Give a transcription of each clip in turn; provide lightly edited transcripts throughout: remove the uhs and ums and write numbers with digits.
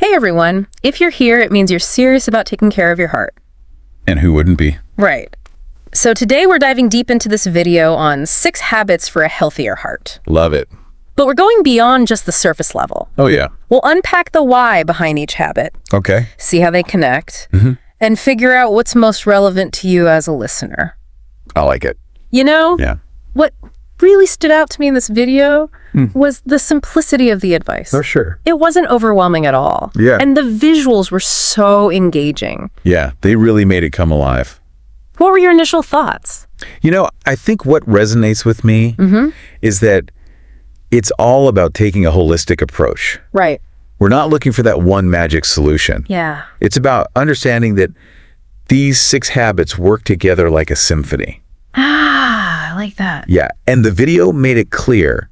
Hey everyone, if you're here, it means you're serious about taking care of your heart. And who wouldn't be? Right. So today we're diving deep into this video on 6 habits for a healthier heart. Love it. But we're going beyond just the surface level. Oh, yeah. We'll unpack the why behind each habit, Okay. see how they connect, and figure out what's most relevant to you as a listener. I like it. You know, Yeah. what really stood out to me in this video was the simplicity of the advice. For sure. It wasn't overwhelming at all. Yeah. And the visuals were so engaging. Yeah, they really made it come alive. What were your initial thoughts? You know, I think what resonates with me is that it's all about taking a holistic approach. Right. We're not looking for that one magic solution. Yeah. It's about understanding that these 6 habits work together like a symphony. Ah, I like that. Yeah, and the video made it clear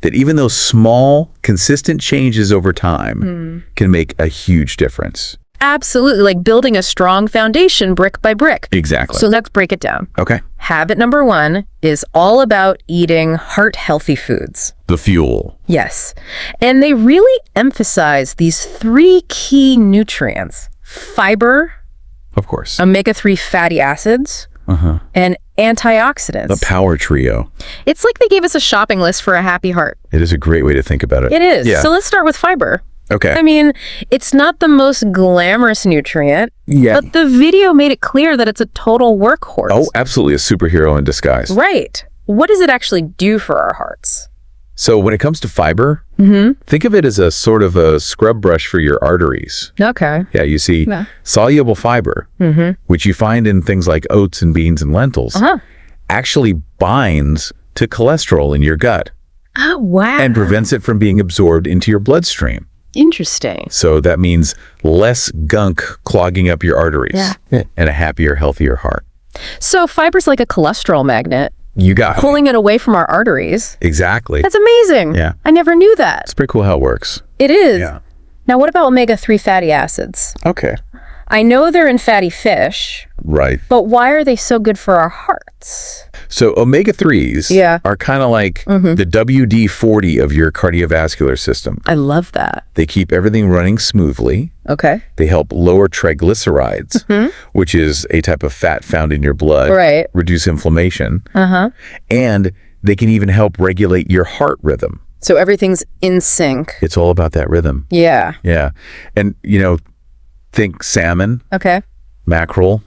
that even those small, consistent changes over time can make a huge difference. Absolutely, like building a strong foundation brick by brick. Exactly. So let's break it down. Okay. Habit number 1 is all about eating heart-healthy foods. The fuel. Yes. And they really emphasize these 3 key nutrients: fiber, Of course. omega-3 fatty acids, and antioxidants. The power trio. It's like they gave us a shopping list for a happy heart. It is a great way to think about it. It is. Yeah. So let's start with fiber. Okay. I mean, it's not the most glamorous nutrient, Yeah. but the video made it clear that it's a total workhorse. Oh, absolutely. A superhero in disguise. Right. What does it actually do for our hearts? So when it comes to fiber, think of it as a sort of a scrub brush for your arteries. Okay. Yeah, you see, Yeah. soluble fiber, which you find in things like oats and beans and lentils, actually binds to cholesterol in your gut Oh, wow. and prevents it from being absorbed into your bloodstream. Interesting. So that means less gunk clogging up your arteries and a happier, healthier heart. So fiber's like a cholesterol magnet, You got it. pulling it away from our arteries. Exactly. That's amazing. Yeah. I never knew that. It's pretty cool how it works. It is. Yeah. Now, what about omega-3 fatty acids? Okay. I know they're in fatty fish, Right. but why are they so good for our hearts? So omega-3s Yeah. are kind of like the WD-40 of your cardiovascular system. I love that. They keep everything running smoothly. Okay. They help lower triglycerides, which is a type of fat found in your blood, Right. reduce inflammation, and they can even help regulate your heart rhythm. So everything's in sync. It's all about that rhythm. Yeah. Yeah. And, you know, think salmon, Okay. mackerel,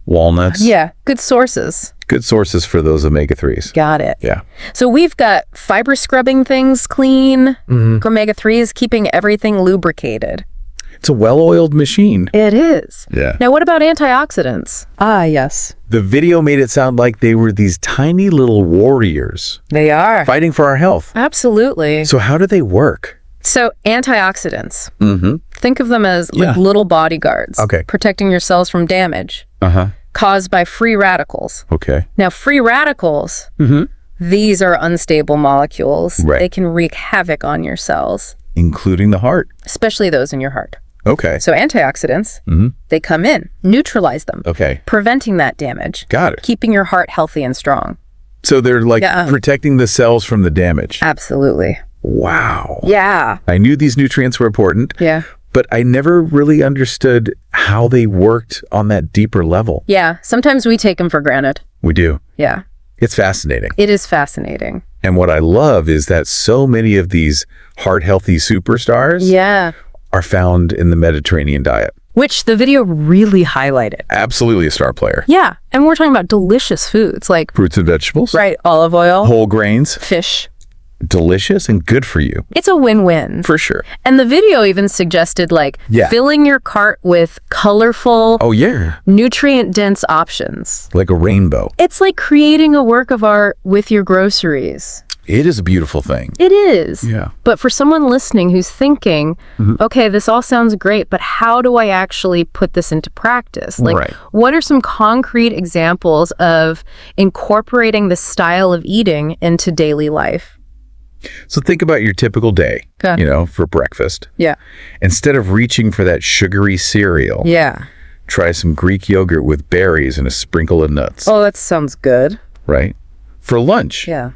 walnuts. Yeah. Good sources. Good sources for those omega-3s. Got it. Yeah. So we've got fiber scrubbing things clean, omega-3s keeping everything lubricated. It's a well-oiled machine. It is. Yeah. Now, what about antioxidants? Ah, yes. The video made it sound like they were these tiny little warriors They are. fighting for our health. Absolutely. So how do they work? So antioxidants, Mm-hmm. think of them as like Yeah. little bodyguards, Okay. protecting your cells from damage Uh-huh. caused by free radicals. Okay. Now, free radicals, these are unstable molecules. Right. They can wreak havoc on your cells, Including the heart. especially those in your heart. Okay. So antioxidants, they come in, neutralize them, Okay. preventing that damage, Got it. keeping your heart healthy and strong. So they're like Yeah. protecting the cells from the damage. Absolutely. Wow. Yeah. I knew these nutrients were important, Yeah. but I never really understood how they worked on that deeper level. Yeah. Sometimes we take them for granted. We do. Yeah. It's fascinating. It is fascinating. And what I love is that so many of these heart-healthy superstars Yeah. are found in the Mediterranean diet. Which the video really highlighted. Absolutely a star player. Yeah. And we're talking about delicious foods like, Fruits and vegetables. right, olive oil, Whole grains. fish. Delicious and good for you. It's a win-win. For sure. And the video even suggested like Yeah. filling your cart with colorful, Oh, yeah. nutrient-dense options. Like a rainbow. It's like creating a work of art with your groceries. It is a beautiful thing. It is. Yeah. But for someone listening who's thinking, okay, this all sounds great, but how do I actually put this into practice? Like, Right. what are some concrete examples of incorporating this style of eating into daily life? So think about your typical day, Okay. you know, for breakfast. Yeah. Instead of reaching for that sugary cereal, Yeah. try some Greek yogurt with berries and a sprinkle of nuts, Oh, that sounds good. right? For lunch, Yeah.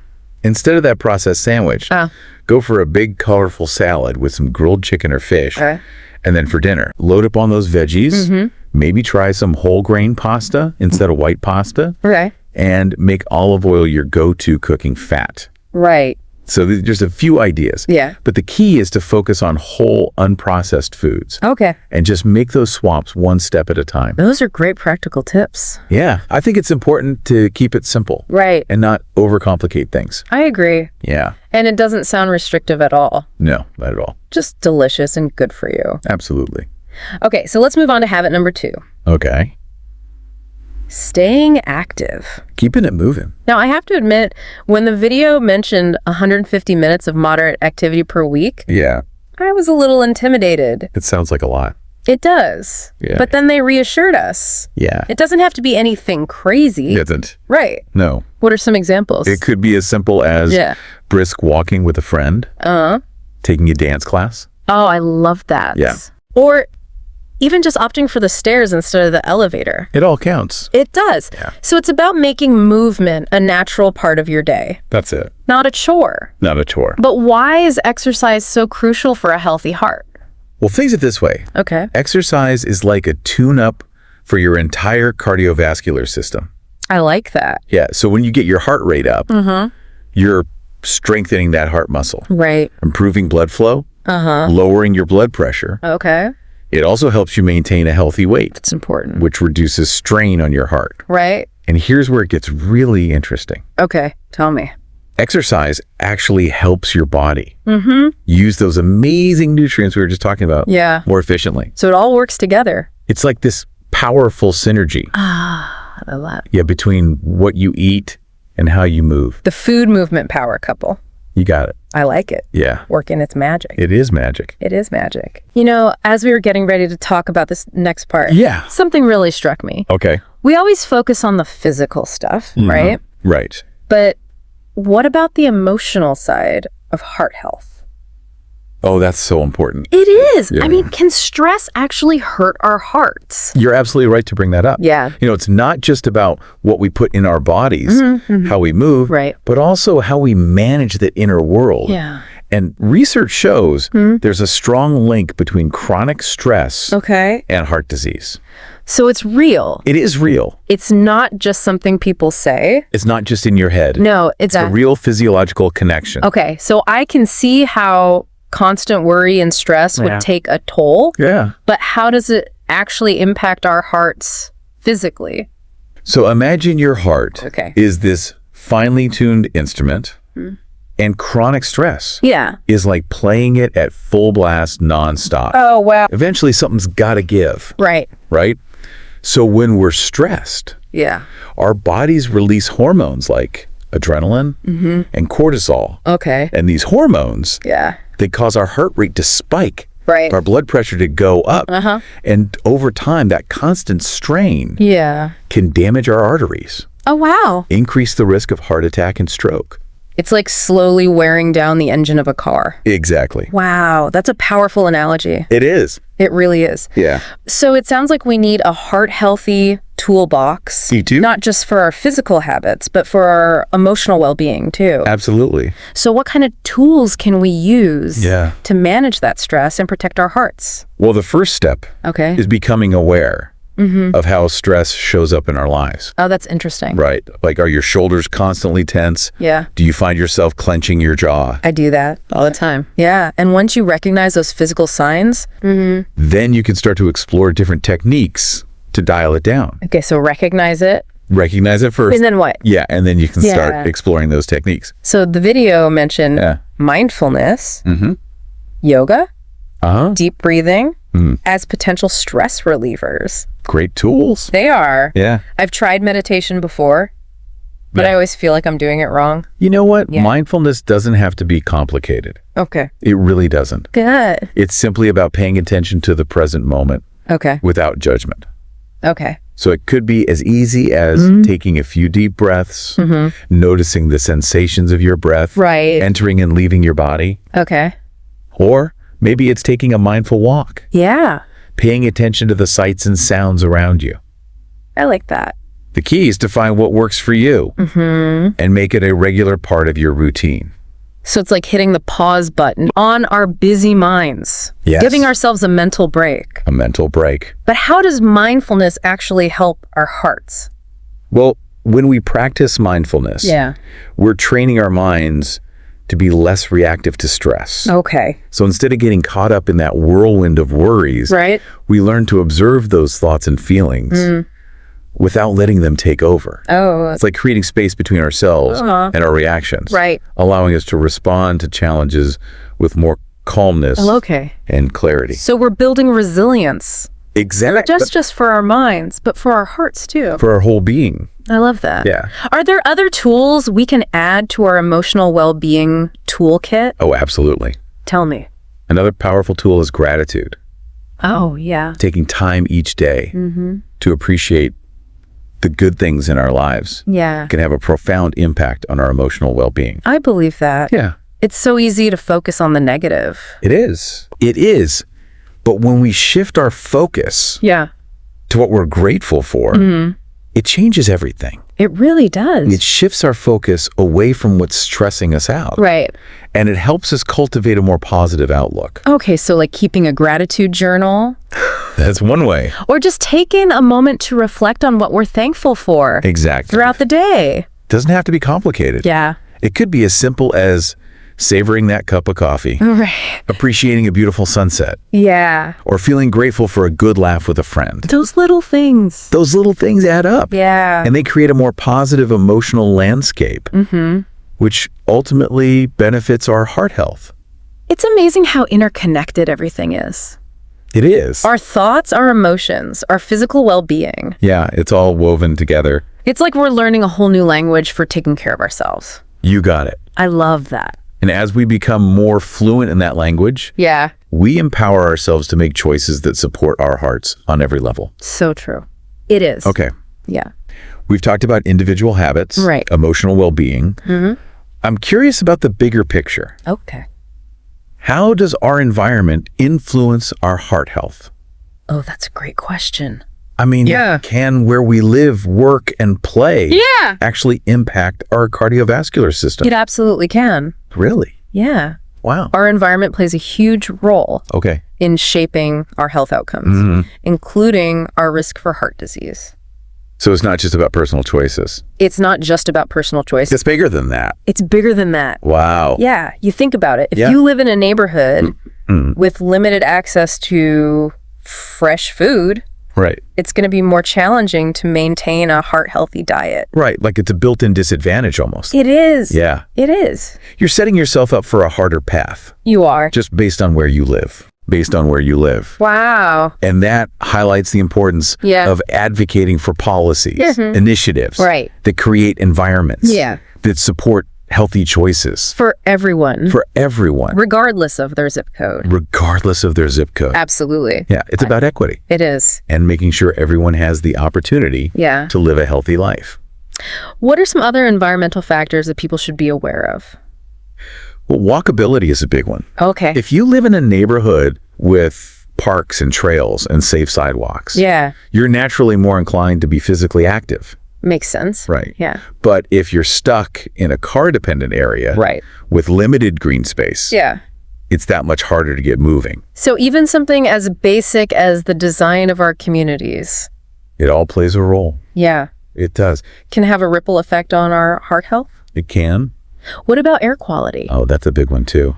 Instead of that processed sandwich, go for a big, colorful salad with some grilled chicken or fish. Okay. And then for dinner, load up on those veggies. Maybe try some whole grain pasta instead of white pasta. Okay. And make olive oil your go-to cooking fat. Right. So there's just a few ideas. Yeah. But the key is to focus on whole, unprocessed foods. Okay. And just make those swaps one step at a time. Those are great practical tips. Yeah. I think it's important to keep it simple. Right. And not overcomplicate things. I agree. Yeah. And it doesn't sound restrictive at all. No, not at all. Just delicious and good for you. Absolutely. Okay, so let's move on to habit number 2. Okay. Staying active. Keeping it moving. Now, I have to admit, when the video mentioned 150 minutes of moderate activity per week, Yeah. I was a little intimidated. It sounds like a lot. It does. Yeah. But then they reassured us. Yeah. It doesn't have to be anything crazy. It isn't. Right. No. What are some examples? It could be as simple as brisk walking with a friend, taking a dance class. Oh, I love that. Yeah. Or even just opting for the stairs instead of the elevator. It all counts. It does. Yeah. So it's about making movement a natural part of your day, That's it. not a chore. Not a chore. But why is exercise so crucial for a healthy heart? Well, think it this way. Okay. Exercise is like a tune-up for your entire cardiovascular system. I like that. Yeah. So when you get your heart rate up, you're strengthening that heart muscle, Right. improving blood flow, lowering your blood pressure. Okay. It also helps you maintain a healthy weight, It's important. which reduces strain on your heart. Right. And here's where it gets really interesting. Okay. Tell me. Exercise actually helps your body use those amazing nutrients we were just talking about Yeah. more efficiently. So it all works together. It's like this powerful synergy I love that. between what you eat and how you move. The food movement power couple. You got it. I like it. Yeah. Working its magic. It is magic. It is magic. You know, as we were getting ready to talk about this next part, Yeah. something really struck me. Okay. We always focus on the physical stuff, right? Right. But what about the emotional side of heart health? Oh, that's so important. It is. Yeah. I mean, can stress actually hurt our hearts? You're absolutely right to bring that up. Yeah. You know, it's not just about what we put in our bodies, how we move, Right. but also how we manage the inner world. Yeah. And research shows there's a strong link between chronic stress Okay. and heart disease. So it's real. It is real. It's not just something people say. It's not just in your head. No, it's A real physiological connection. Okay, so I can see how constant worry and stress would take a toll, Yeah. but how does it actually impact our hearts physically? So imagine your heart Okay. is this finely tuned instrument, and chronic stress Yeah. is like playing it at full blast nonstop. Oh, wow. Eventually, something's got to give, Right. right? So when we're stressed, Yeah. our bodies release hormones like adrenaline and cortisol. Okay. And these hormones, Yeah. they cause our heart rate to spike, Right. our blood pressure to go up. And over time, that constant strain Yeah. can damage our arteries, Oh, wow. increase the risk of heart attack and stroke. It's like slowly wearing down the engine of a car. Exactly. Wow. That's a powerful analogy. It is. It really is. Yeah. So it sounds like we need a heart-healthy toolbox. You do? Not just for our physical habits, but for our emotional well-being too. Absolutely. So what kind of tools can we use Yeah. to manage that stress and protect our hearts? Well, the first step Okay. is becoming aware of how stress shows up in our lives. Oh, that's interesting. Right. Like, are your shoulders constantly tense? Yeah. Do you find yourself clenching your jaw? I do that all the time. Yeah. And once you recognize those physical signs, Then you can start to explore different techniques to dial it down. okay, so recognize it. Recognize it first. And then what? Yeah, and then you can Yeah. start exploring those techniques. So the video mentioned Yeah. mindfulness, yoga, deep breathing as potential stress relievers. Great tools. They are. Yeah. I've tried meditation before, but Yeah. I always feel like I'm doing it wrong. You know what? Yeah. Mindfulness doesn't have to be complicated. Okay. It really doesn't. Good. It's simply about paying attention to the present moment Okay. without judgment. Okay. So it could be as easy as taking a few deep breaths, noticing the sensations of your breath, Right. entering and leaving your body. Okay. Or maybe it's taking a mindful walk, Yeah. paying attention to the sights and sounds around you. I like that. The key is to find what works for you and make it a regular part of your routine. So it's like hitting the pause button on our busy minds, Yes. giving ourselves a mental break. A mental break. But how does mindfulness actually help our hearts? Well, when we practice mindfulness, we're training our minds to be less reactive to stress. Okay. So instead of getting caught up in that whirlwind of worries, Right. we learn to observe those thoughts and feelings without letting them take over. Oh, It's like creating space between ourselves and our reactions. Right. Allowing us to respond to challenges with more calmness okay. and clarity. So we're building resilience, Exactly. just for our minds, but for our hearts too. For our whole being. I love that. Yeah. Are there other tools we can add to our emotional well-being toolkit? Oh, absolutely. Tell me. Another powerful tool is gratitude. Oh, yeah. Taking time each day to appreciate the good things in our lives Yeah. can have a profound impact on our emotional well-being. I believe that. Yeah, It's so easy to focus on the negative. it is. It is. But when we shift our focus Yeah. to what we're grateful for, it changes everything. It really does. It shifts our focus away from what's stressing us out. Right. And it helps us cultivate a more positive outlook. Okay, so like keeping a gratitude journal That's one way. or just taking a moment to reflect on what we're thankful for Exactly. throughout the day. Doesn't have to be complicated. Yeah. It could be as simple as savoring that cup of coffee, Right. appreciating a beautiful sunset, Yeah. or feeling grateful for a good laugh with a friend. Those little things. Those little things add up. Yeah. And they create a more positive emotional landscape, which ultimately benefits our heart health. It's amazing how interconnected everything is. It is. Our thoughts, our emotions, our physical well-being. Yeah, it's all woven together. It's like we're learning a whole new language for taking care of ourselves. You got it. I love that. And as we become more fluent in that language, Yeah. we empower ourselves to make choices that support our hearts on every level. So true. It is. Okay. Yeah. We've talked about individual habits, Right. emotional well-being. I'm curious about the bigger picture. Okay. How does our environment influence our heart health? Oh, that's a great question. I mean, Yeah. can where we live, work, and play Yeah. actually impact our cardiovascular system? It absolutely can. Really? Yeah. Wow. Our environment plays a huge role Okay. in shaping our health outcomes, including our risk for heart disease. So it's not just about personal choices. It's not just about personal choice. It's bigger than that. It's bigger than that. Wow. Yeah, you think about it. If Yeah. you live in a neighborhood with limited access to fresh food, Right. it's going to be more challenging to maintain a heart-healthy diet. Right. Like it's a built-in disadvantage almost. It is. Yeah. It is. You're setting yourself up for a harder path You are. just based on where you live. Based on where you live. Wow. And that highlights the importance Yeah. of advocating for policies, initiatives Right. that create environments Yeah. that support healthy choices For everyone, for everyone, regardless of their zip code. regardless of their zip code. Absolutely. Yeah, it's about equity It is. and making sure everyone has the opportunity Yeah. to live a healthy life. What are some other environmental factors that people should be aware of? Well, walkability is a big one. Okay. If you live in a neighborhood with parks and trails and safe sidewalks, Yeah. you're naturally more inclined to be physically active. Makes sense. Right. Yeah. But if you're stuck in a car-dependent area Right. with limited green space, Yeah. it's that much harder to get moving. So even something as basic as the design of our communities, It all plays a role. yeah, It does. can have a ripple effect on our heart health. It can. What about air quality? Oh, that's a big one too.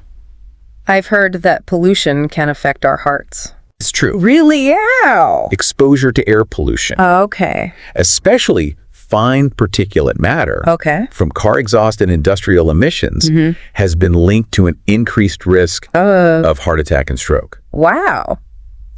I've heard that pollution can affect our hearts. It's true. Really? Yeah. Exposure to air pollution, Okay. especially fine particulate matter Okay. from car exhaust and industrial emissions, has been linked to an increased risk of heart attack and stroke. Wow.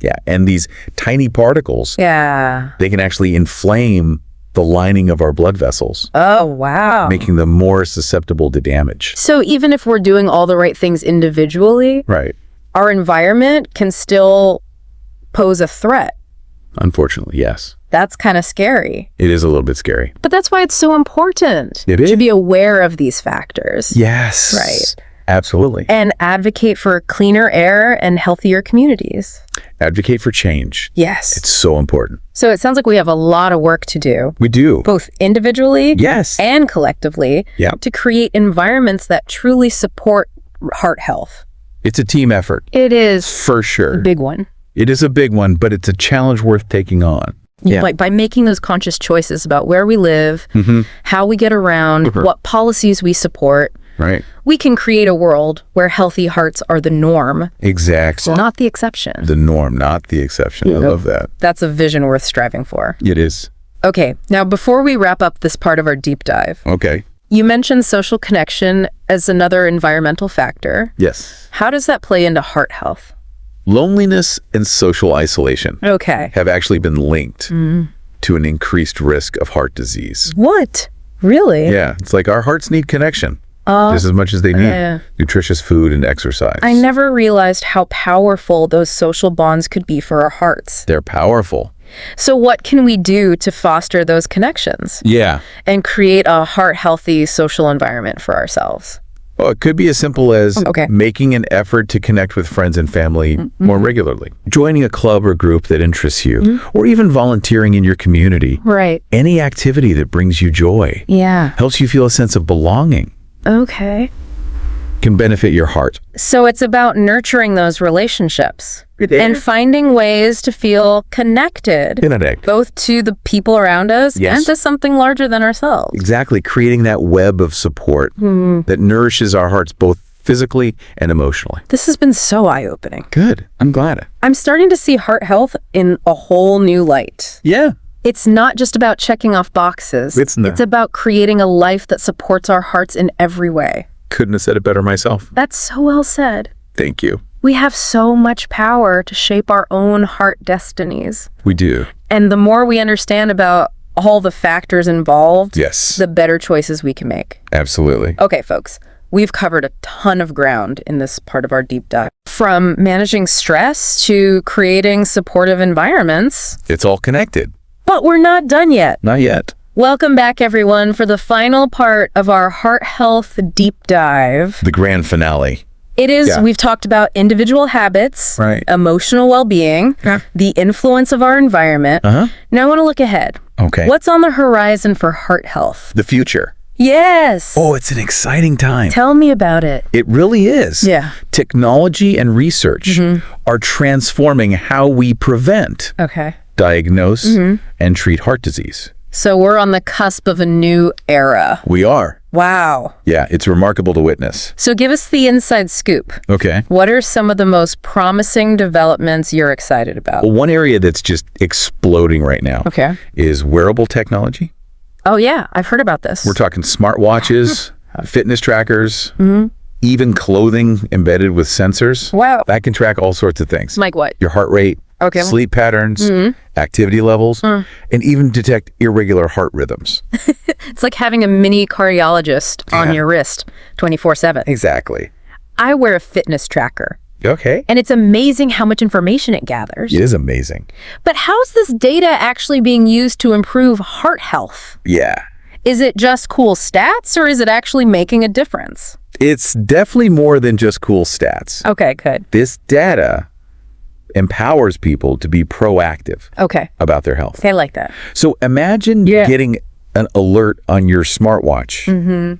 Yeah. And these tiny particles, Yeah. they can actually inflame the lining of our blood vessels, Oh, wow. making them more susceptible to damage. So even if we're doing all the right things individually, Right. our environment can still pose a threat. Unfortunately, yes. That's kind of scary. It is a little bit scary. But that's why it's so important It is. to be aware of these factors Yes. Right. Absolutely. and advocate for cleaner air and healthier communities. Advocate for change. Yes. It's so important. So it sounds like we have a lot of work to do, We do. both individually Yes. and collectively, Yeah. to create environments that truly support heart health. It's a team effort, It is for a sure. big one. It is a big one, but it's a challenge worth taking on. Yeah. Like by making those conscious choices about where we live, how we get around, what policies we support, Right. we can create a world where healthy hearts are the norm, Exactly. not the exception. The norm, not the exception. I love that. That's a vision worth striving for. It is. Okay, now before we wrap up this part of our deep dive, Okay. you mentioned social connection as another environmental factor. Yes. How does that play into heart health? Loneliness and social isolation Okay. have actually been linked to an increased risk of heart disease. What? Really? Yeah. It's like our hearts need connection just as much as they need yeah. nutritious food and exercise. I never realized how powerful those social bonds could be for our hearts. They're powerful. So what can we do to foster those connections Yeah. and create a heart-healthy social environment for ourselves? Well, it could be as simple as Okay. making an effort to connect with friends and family more regularly, joining a club or group that interests you, or even volunteering in your community. Right. Any activity that brings you joy, Yeah. helps you feel a sense of belonging, Okay. can benefit your heart. So it's about nurturing those relationships It and finding ways to feel connected, both to the people around us Yes. and to something larger than ourselves. Exactly, creating that web of support that nourishes our hearts both physically and emotionally. This has been so eye-opening. Good. I'm glad. I'm starting to see heart health in a whole new light. Yeah. It's not just about checking off boxes. It's not. It's about creating a life that supports our hearts in every way. Couldn't have said it better myself. That's so well said. Thank you. We have so much power to shape our own heart destinies. We do. And the more we understand about all the factors involved, Yes. the better choices we can make. Absolutely. Okay, folks, we've covered a ton of ground in this part of our deep dive. From managing stress to creating supportive environments, It's all connected. but we're not done yet. Not yet. Welcome back, everyone, for the final part of our heart health deep dive. The grand finale. It is, Yeah. we've talked about individual habits, Right. emotional well-being, the influence of our environment. Now I want to look ahead. Okay. What's on the horizon for heart health? The future. Yes. Oh, it's an exciting time. Tell me about it. It really is. Yeah. Technology and research are transforming how we prevent, Okay. diagnose, and treat heart disease. So we're on the cusp of a new era. We are. Wow. Yeah, it's remarkable to witness. So give us the inside scoop. Okay. What are some of the most promising developments you're excited about? Well, one area that's just exploding right now Okay. is wearable technology. Oh, yeah. I've heard about this. We're talking smartwatches, fitness trackers, even clothing embedded with sensors. Wow. That can track all sorts of things. Like what? Your heart rate, Okay. sleep patterns, activity levels, and even detect irregular heart rhythms. It's like having a mini cardiologist on your wrist 24/7. Exactly. I wear a fitness tracker, Okay. and it's amazing how much information it gathers. It is amazing. But how's this data actually being used to improve heart health? Yeah. Is it just cool stats, or is it actually making a difference? It's definitely more than just cool stats. Okay, good. This data empowers people to be proactive Okay. about their health. I like that. So imagine getting an alert on your smartwatch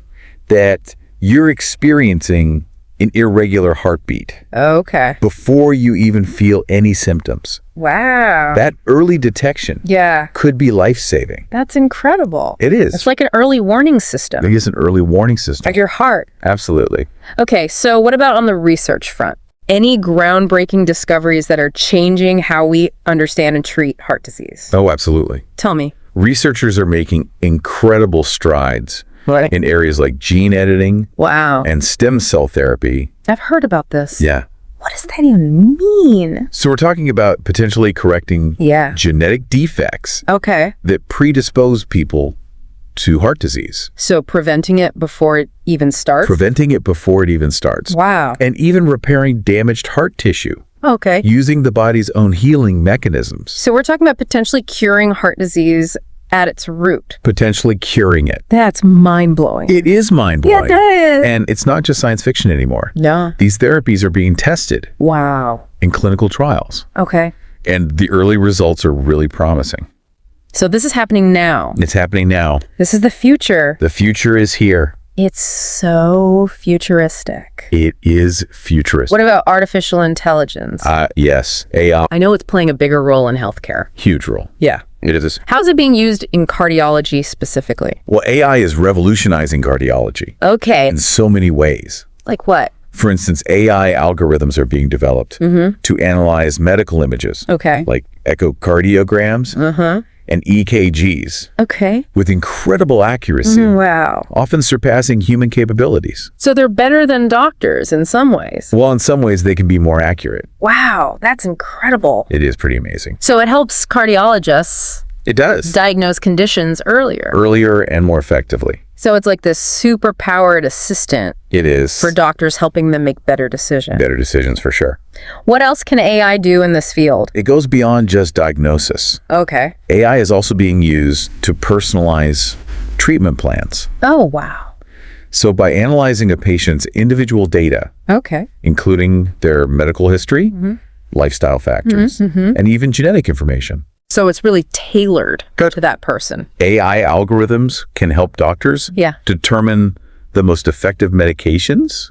that you're experiencing an irregular heartbeat Okay. before you even feel any symptoms. Wow. That early detection Yeah. could be life-saving. That's incredible. It is. It's like an early warning system, It is an early warning system. like your heart. Absolutely. Okay, so what about on the research front? Any groundbreaking discoveries that are changing how we understand and treat heart disease? Oh, absolutely. Tell me. Researchers are making incredible strides What? in areas like gene editing Wow. and stem cell therapy. I've heard about this. Yeah. What does that even mean? So we're talking about potentially correcting Yeah. genetic defects Okay. that predispose people to heart disease, So preventing it before it even starts? preventing it before it even starts, Wow. and even repairing damaged heart tissue Okay. using the body's own healing mechanisms. So we're talking about potentially curing heart disease at its root. potentially curing it. That's mind-blowing. It is mind-blowing. Yeah, it is. And it's not just science fiction anymore. No. These therapies are being tested Wow. in clinical trials, Okay. and the early results are really promising. So this is happening now. It's happening now. This is the future. The future is here. It's so futuristic. It is futuristic. What about artificial intelligence? Yes, AI, I know it's playing a bigger role in healthcare. huge role. Yeah. It is. How's it being used in cardiology specifically? Well, AI is revolutionizing cardiology Okay. in so many ways. Like what? For instance, AI algorithms are being developed to analyze medical images, Okay. like echocardiograms and EKGs, Okay. with incredible accuracy, Wow. often surpassing human capabilities. So they're better than doctors in some ways. Well, in some ways, they can be more accurate. Wow, that's incredible. It is pretty amazing. So it helps cardiologists It does. diagnose conditions earlier. Earlier and more effectively. So it's like this super powered assistant It is. for doctors, helping them make better decisions. better decisions for sure. What else can AI do in this field? It goes beyond just diagnosis. Okay. AI is also being used to personalize treatment plans. Oh, wow. So by analyzing a patient's individual data, Okay. including their medical history, lifestyle factors, and even genetic information, So it's really tailored Good. to that person. AI algorithms can help doctors Yeah. determine the most effective medications,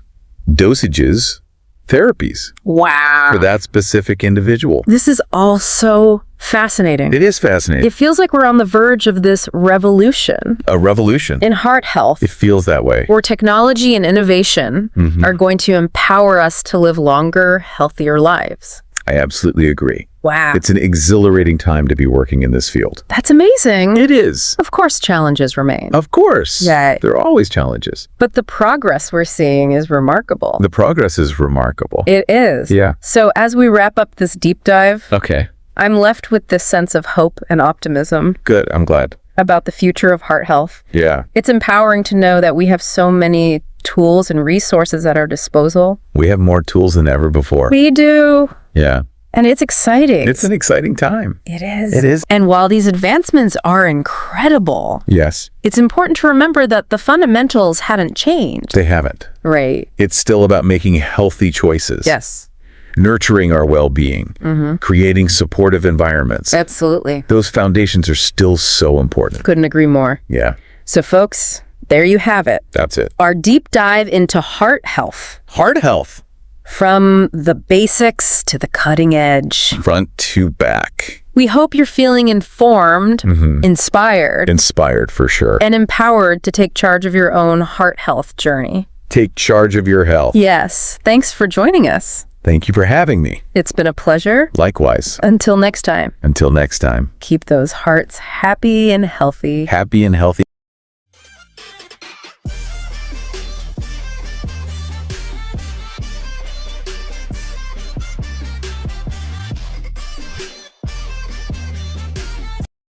dosages, therapies Wow. for that specific individual. This is all so fascinating. It is fascinating. It feels like we're on the verge of this revolution A revolution. in heart health, It feels that way. where technology and innovation are going to empower us to live longer, healthier lives. I absolutely agree. Wow. It's an exhilarating time to be working in this field. That's amazing. It is. Of course, challenges remain. Of course. Yeah. There are always challenges. But the progress we're seeing is remarkable. The progress is remarkable. It is. Yeah. So as we wrap up this deep dive, Okay. I'm left with this sense of hope and optimism Good. I'm glad. about the future of heart health. Yeah. It's empowering to know that we have so many tools and resources at our disposal. We have more tools than ever before. We do. Yeah. And it's exciting. It's an exciting time. It is. It is. And while these advancements are incredible, Yes. it's important to remember that the fundamentals haven't changed. They haven't. Right. It's still about making healthy choices. Yes. Nurturing our well-being. Creating supportive environments. Absolutely. Those foundations are still so important. Couldn't agree more. Yeah. So folks, there you have it. That's it. Our deep dive into heart health. Heart health. From the basics to the cutting edge. Front to back. We hope you're feeling informed, inspired, Inspired for sure. and empowered to take charge of your own heart health journey. Take charge of your health. Yes, thanks for joining us. Thank you for having me. It's been a pleasure. Likewise. Until next time, Until next time. keep those hearts happy and healthy. Happy and healthy.